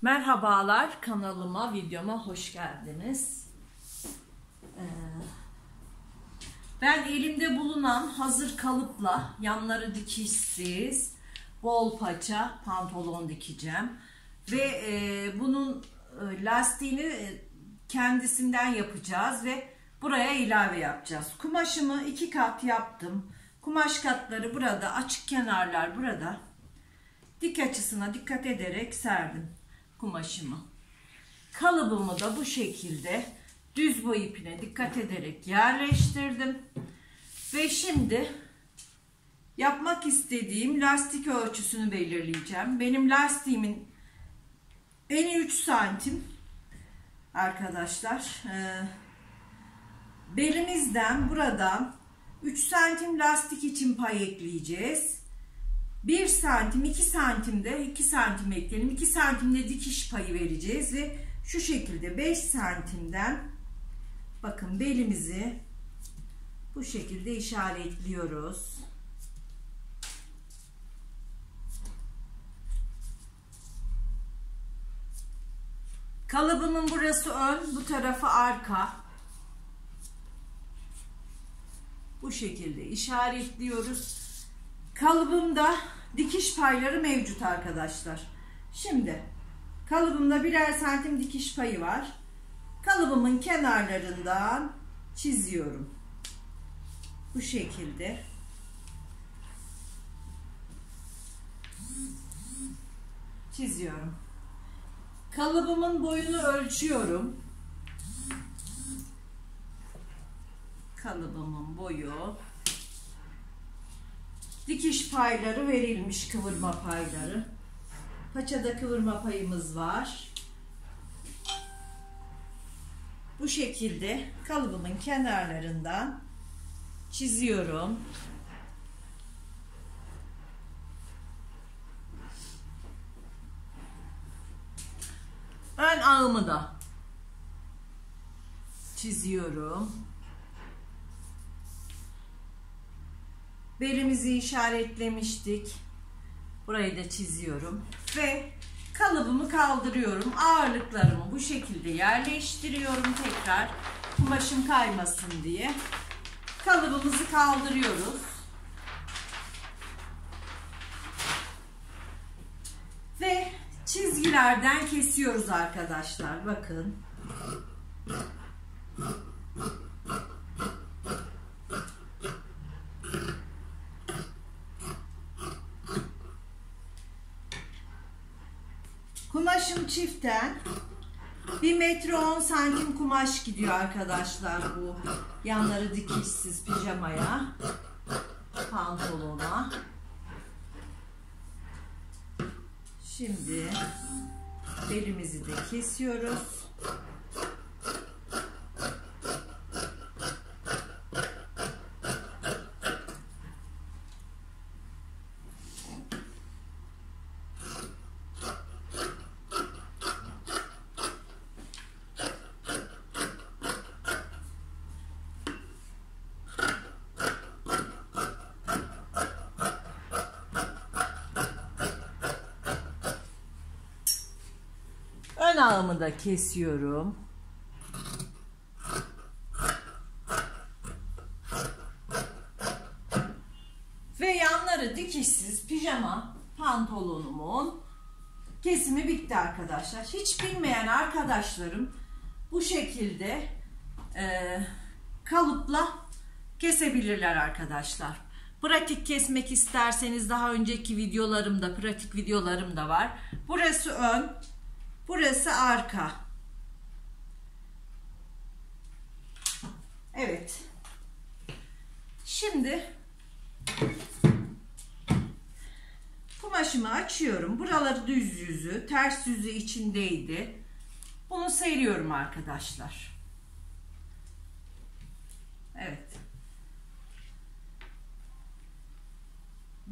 Merhabalar, kanalıma, videoma hoş geldiniz. Ben elimde bulunan hazır kalıpla yanları dikişsiz bol paça pantolon dikeceğim. Ve bunun lastiğini kendisinden yapacağız ve buraya ilave yapacağız. Kumaşımı 2 kat yaptım. Kumaş katları burada, açık kenarlar burada. Dik açısına dikkat ederek serdim kumaşımı. Kalıbımı da bu şekilde düz boy ipine dikkat ederek yerleştirdim. Ve şimdi yapmak istediğim lastik ölçüsünü belirleyeceğim. Benim lastiğimin eni 3 santim arkadaşlar. Belimizden buradan 3 santim lastik için pay ekleyeceğiz. 1 santim, 2 santimde 2 santim ekleyelim. 2 santimde dikiş payı vereceğiz ve şu şekilde 5 santimden bakın belimizi bu şekilde işaretliyoruz. Kalıbımın burası ön, bu tarafı arka. Bu şekilde işaretliyoruz. Kalıbımda dikiş payları mevcut arkadaşlar. Şimdi kalıbımda birer santim dikiş payı var. Kalıbımın kenarlarından çiziyorum. Bu şekilde. Çiziyorum. Kalıbımın boyunu ölçüyorum. Kalıbımın boyu. Dikiş payları verilmiş, kıvırma payları. Paçada kıvırma payımız var. Bu şekilde kalıbımın kenarlarından çiziyorum. Ön ağımı da çiziyorum. Belimizi işaretlemiştik. Burayı da çiziyorum. Ve kalıbımı kaldırıyorum. Ağırlıklarımı bu şekilde yerleştiriyorum tekrar. Kumaşım kaymasın diye. Kalıbımızı kaldırıyoruz. Ve çizgilerden kesiyoruz arkadaşlar. Bakın. Kumaşım çiften 1 metre 10 santim kumaş gidiyor arkadaşlar bu yanları dikişsiz pijamaya, pantolona. Şimdi belimizi de kesiyoruz. Ön ağımı da kesiyorum. Ve yanları dikişsiz pijama pantolonumun kesimi bitti arkadaşlar. Hiç bilmeyen arkadaşlarım bu şekilde kalıpla kesebilirler arkadaşlar. Pratik kesmek isterseniz daha önceki videolarımda, pratik videolarım da var. Burası ön. Burası arka. Evet. Şimdi kumaşımı açıyorum. Buraları düz yüzü, ters yüzü içindeydi. Bunu seriyorum arkadaşlar. Evet.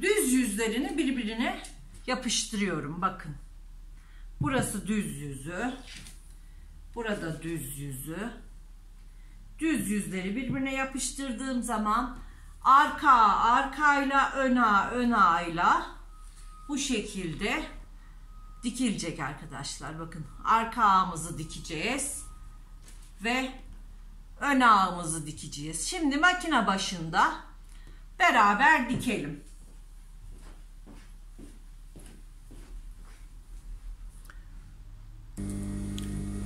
Düz yüzlerini birbirine yapıştırıyorum. Bakın. Burası düz yüzü. Burada düz yüzü. Düz yüzleri birbirine yapıştırdığım zaman arkayla ön ağıyla bu şekilde dikilecek arkadaşlar. Bakın arka ağımızı dikeceğiz ve ön ağımızı dikeceğiz. Şimdi makine başında beraber dikelim.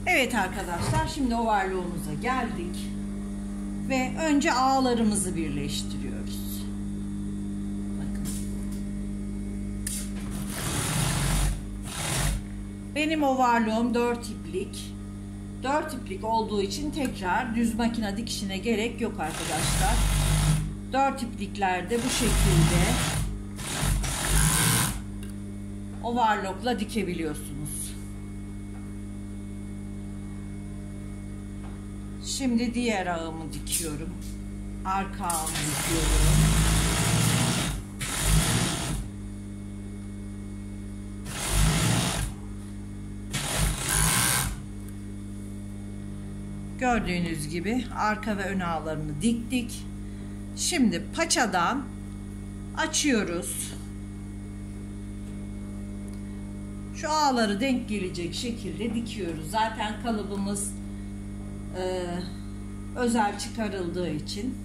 Evet arkadaşlar, şimdi overlock'umuza geldik ve önce ağlarımızı birleştiriyoruz. Bakın. Benim overlock'um 4 iplik. 4 iplik olduğu için tekrar düz makine dikişine gerek yok arkadaşlar. 4 ipliklerde bu şekilde overlock'la dikebiliyorsunuz. Şimdi diğer ağımı dikiyorum. Arka ağımı dikiyorum. Gördüğünüz gibi arka ve ön ağlarını diktik. Şimdi paçadan açıyoruz. Şu ağları denk gelecek şekilde dikiyoruz. Zaten kalıbımız özel çıkarıldığı için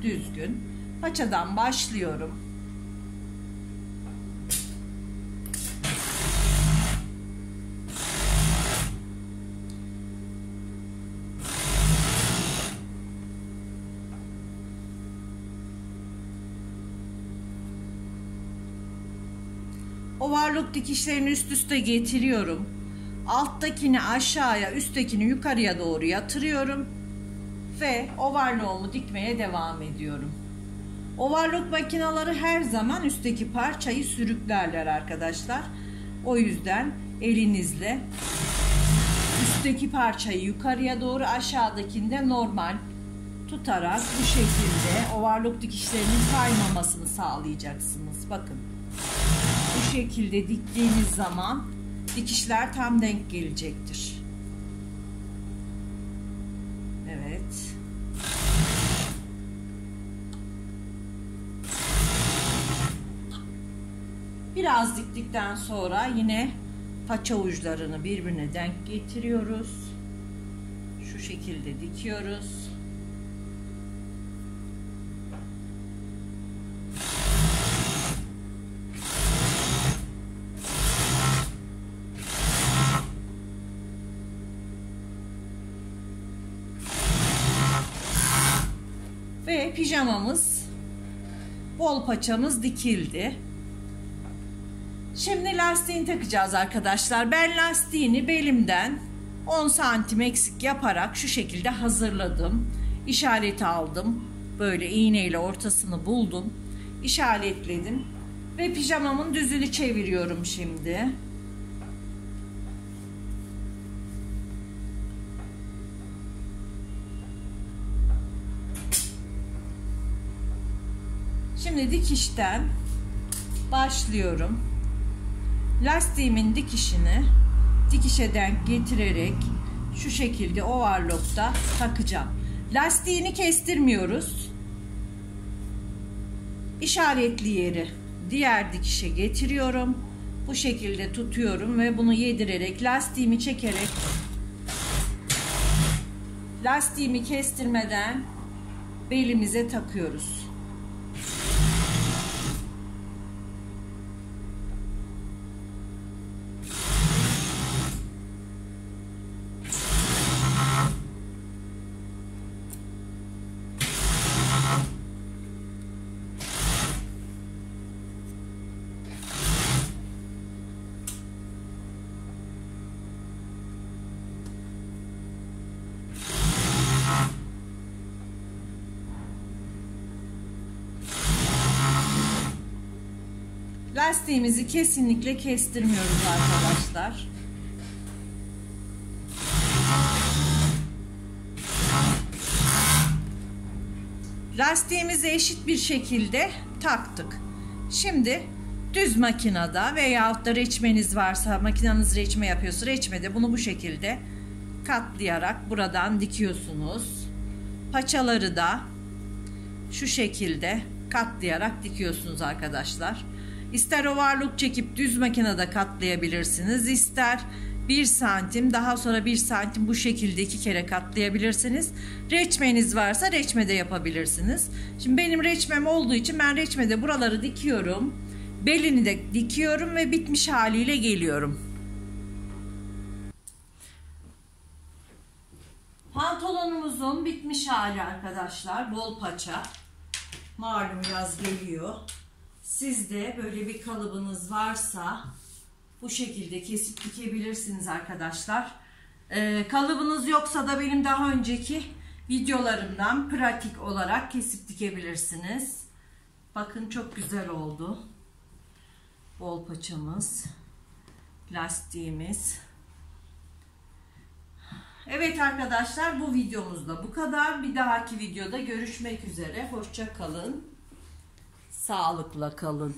düzgün. Paçadan başlıyorum. Overlock dikişlerini üst üste getiriyorum. Alttakini aşağıya, üsttekini yukarıya doğru yatırıyorum ve overlock'umu dikmeye devam ediyorum. Overlock makineleri her zaman üstteki parçayı sürüklerler arkadaşlar. O yüzden elinizle üstteki parçayı yukarıya doğru, aşağıdakini de normal tutarak bu şekilde overlock dikişlerinin kaymamasını sağlayacaksınız. Bakın. Bu şekilde diktiğiniz zaman dikişler tam denk gelecektir. Evet. Biraz diktikten sonra yine paça uçlarını birbirine denk getiriyoruz. Şu şekilde dikiyoruz. Ve pijamamız, bol paçamız dikildi. Şimdi lastiğini takacağız arkadaşlar. Ben lastiğini belimden 10 santim eksik yaparak şu şekilde hazırladım. İşareti aldım. Böyle iğneyle ortasını buldum. İşaretledim. Ve pijamamın düzünü çeviriyorum şimdi. Şimdi dikişten başlıyorum. Lastiğimin dikişini dikişe denk getirerek şu şekilde overlock'ta takacağım. Lastiğini kestirmiyoruz. İşaretli yeri diğer dikişe getiriyorum. Bu şekilde tutuyorum ve bunu yedirerek lastiğimi çekerek, lastiğimi kestirmeden belimize takıyoruz. Lastiğimizi kesinlikle kestirmiyoruz arkadaşlar. Lastiğimizi eşit bir şekilde taktık. Şimdi düz makinede veyahut da reçmeniz varsa, makineniz reçme yapıyorsa reçmede bunu bu şekilde katlayarak buradan dikiyorsunuz. Paçaları da şu şekilde katlayarak dikiyorsunuz arkadaşlar. İster overlock çekip düz makinede katlayabilirsiniz. İster 1 santim, daha sonra 1 santim bu şekilde 2 kere katlayabilirsiniz. Reçmeniz varsa reçmede yapabilirsiniz. Şimdi benim reçmem olduğu için ben reçmede buraları dikiyorum. Belini de dikiyorum ve bitmiş haliyle geliyorum. Pantolonumuzun bitmiş hali arkadaşlar. Bol paça. Malum yaz geliyor. Sizde böyle bir kalıbınız varsa bu şekilde kesip dikebilirsiniz arkadaşlar. Kalıbınız yoksa da benim daha önceki videolarımdan pratik olarak kesip dikebilirsiniz. Bakın çok güzel oldu. Bol paçamız, lastiğimiz. Evet arkadaşlar, bu videomuzda bu kadar. Bir dahaki videoda görüşmek üzere. Hoşça kalın. Sağlıkla kalın.